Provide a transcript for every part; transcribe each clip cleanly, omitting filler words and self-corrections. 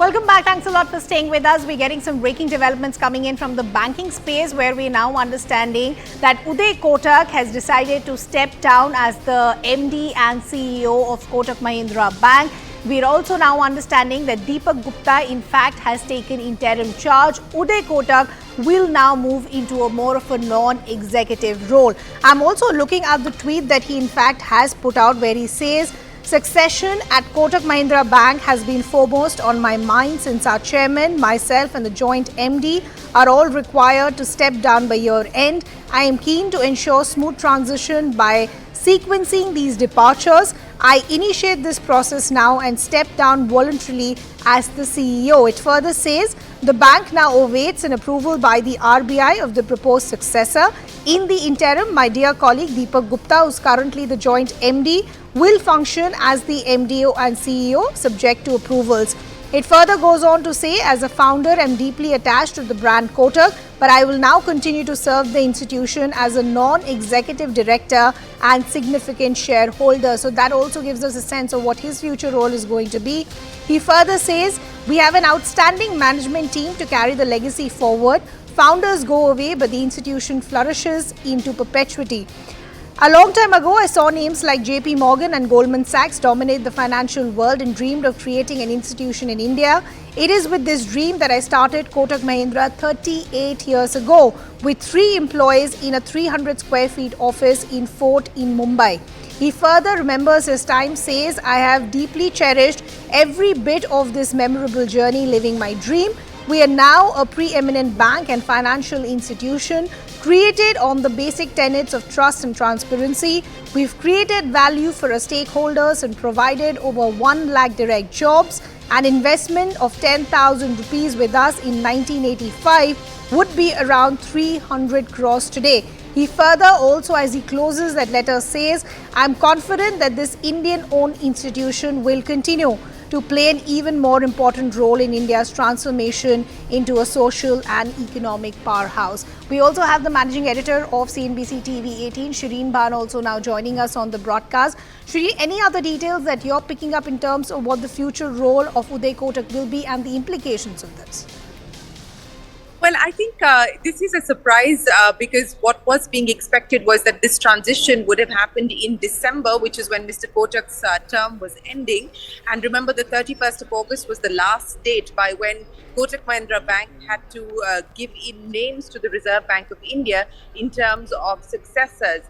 Welcome back. Thanks a lot for staying with us. We're getting some breaking developments coming in from the banking space, where we're now understanding that Uday Kotak has decided to step down as the MD and CEO of Kotak Mahindra Bank. We're also now understanding that Deepak Gupta, in fact, has taken interim charge. Uday Kotak will now move into a more of a non-executive role. I'm also looking at the tweet that he, in fact, has put out, where he says, "Succession at Kotak Mahindra Bank has been foremost on my mind since our chairman, myself and the joint MD are all required to step down by year end. I am keen to ensure smooth transition by sequencing these departures. I initiate this process now and step down voluntarily as the CEO." It further says, "The bank now awaits an approval by the RBI of the proposed successor. In the interim, my dear colleague Deepak Gupta, who is currently the joint MD, will function as the MDO and CEO subject to approvals." It further goes on to say, "As a founder, I am deeply attached to the brand Kotak, but I will now continue to serve the institution as a non-executive director and significant shareholder." So that also gives us a sense of what his future role is going to be. He further says, "We have an outstanding management team to carry the legacy forward. Founders go away, but the institution flourishes into perpetuity. A long time ago, I saw names like JP Morgan and Goldman Sachs dominate the financial world and dreamed of creating an institution in India. It is with this dream that I started Kotak Mahindra 38 years ago with 3 employees in a 300 square feet office in Fort in Mumbai." He further remembers his time, says, "I have deeply cherished every bit of this memorable journey living my dream. We are now a preeminent bank and financial institution created on the basic tenets of trust and transparency. We've created value for our stakeholders and provided over 1 lakh direct jobs. An investment of 10,000 rupees with us in 1985 would be around 300 crores today." He further also, as he closes that letter, says, "I'm confident that this Indian-owned institution will continue to play an even more important role in India's transformation into a social and economic powerhouse." We also have the managing editor of CNBC TV 18, Shereen Bhan, also now joining us on the broadcast. Shereen, any other details that you're picking up in terms of what the future role of Uday Kotak will be and the implications of this? Well, I think this is a surprise because what was being expected was that this transition would have happened in December, which is when Mr. Kotak's term was ending. And remember, the 31st of August was the last date by when Kotak Mahindra Bank had to give in names to the Reserve Bank of India in terms of successors.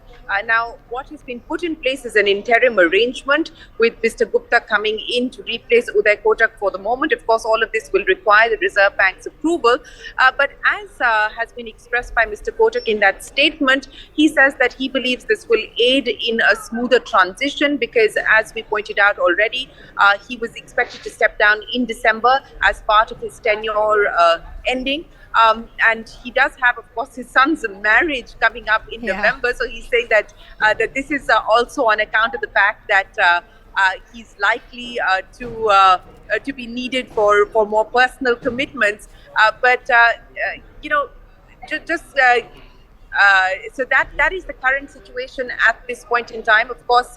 Now, what has been put in place is an interim arrangement with Mr. Gupta coming in to replace Uday Kotak for the moment. Of course, all of this will require the Reserve Bank's approval. But as has been expressed by Mr. Kotak in that statement, he says that he believes this will aid in a smoother transition because, as we pointed out already, he was expected to step down in December as part of his tenure ending. And he does have, of course, his son's marriage coming up in November. So he's saying that that this is also on account of the fact that he's likely to be needed for more personal commitments. But you know, so that is the current situation at this point in time. Of course,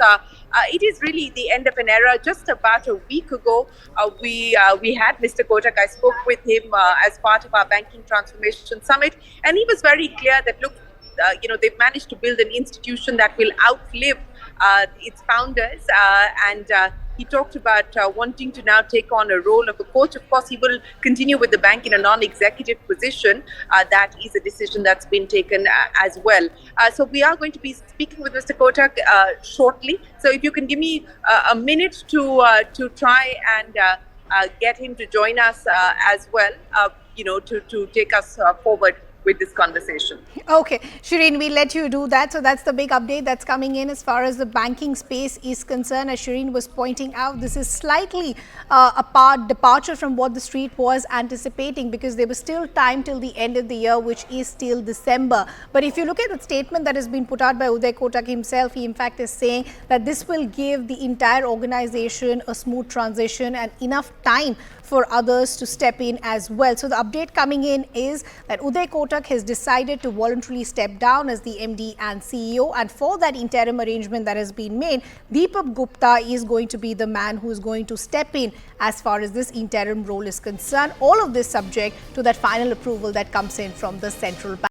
it is really the end of an era. Just about a week ago, we had Mr. Kotak. I spoke with him as part of our Banking Transformation Summit, and he was very clear that, look, they've managed to build an institution that will outlive its founders, and he talked about wanting to now take on a role of a coach. Of course, he will continue with the bank in a non-executive position. That is a decision that's been taken as well. So we are going to be speaking with Mr. Kotak shortly. So if you can give me a minute to try and get him to join us as well, to take us forward with this conversation. Okay, Shereen, we'll let you do that. So that's the big update that's coming in as far as the banking space is concerned. As Shereen was pointing out, this is slightly a departure from what the street was anticipating, because there was still time till the end of the year, which is still December. But if you look at the statement that has been put out by Uday Kotak himself, he in fact is saying that this will give the entire organization a smooth transition and enough time for others to step in as well. So the update coming in is that Uday Kotak Kotak has decided to voluntarily step down as the MD and CEO, and for that interim arrangement that has been made, Deepak Gupta is going to be the man who is going to step in as far as this interim role is concerned. All of this subject to that final approval that comes in from the central bank.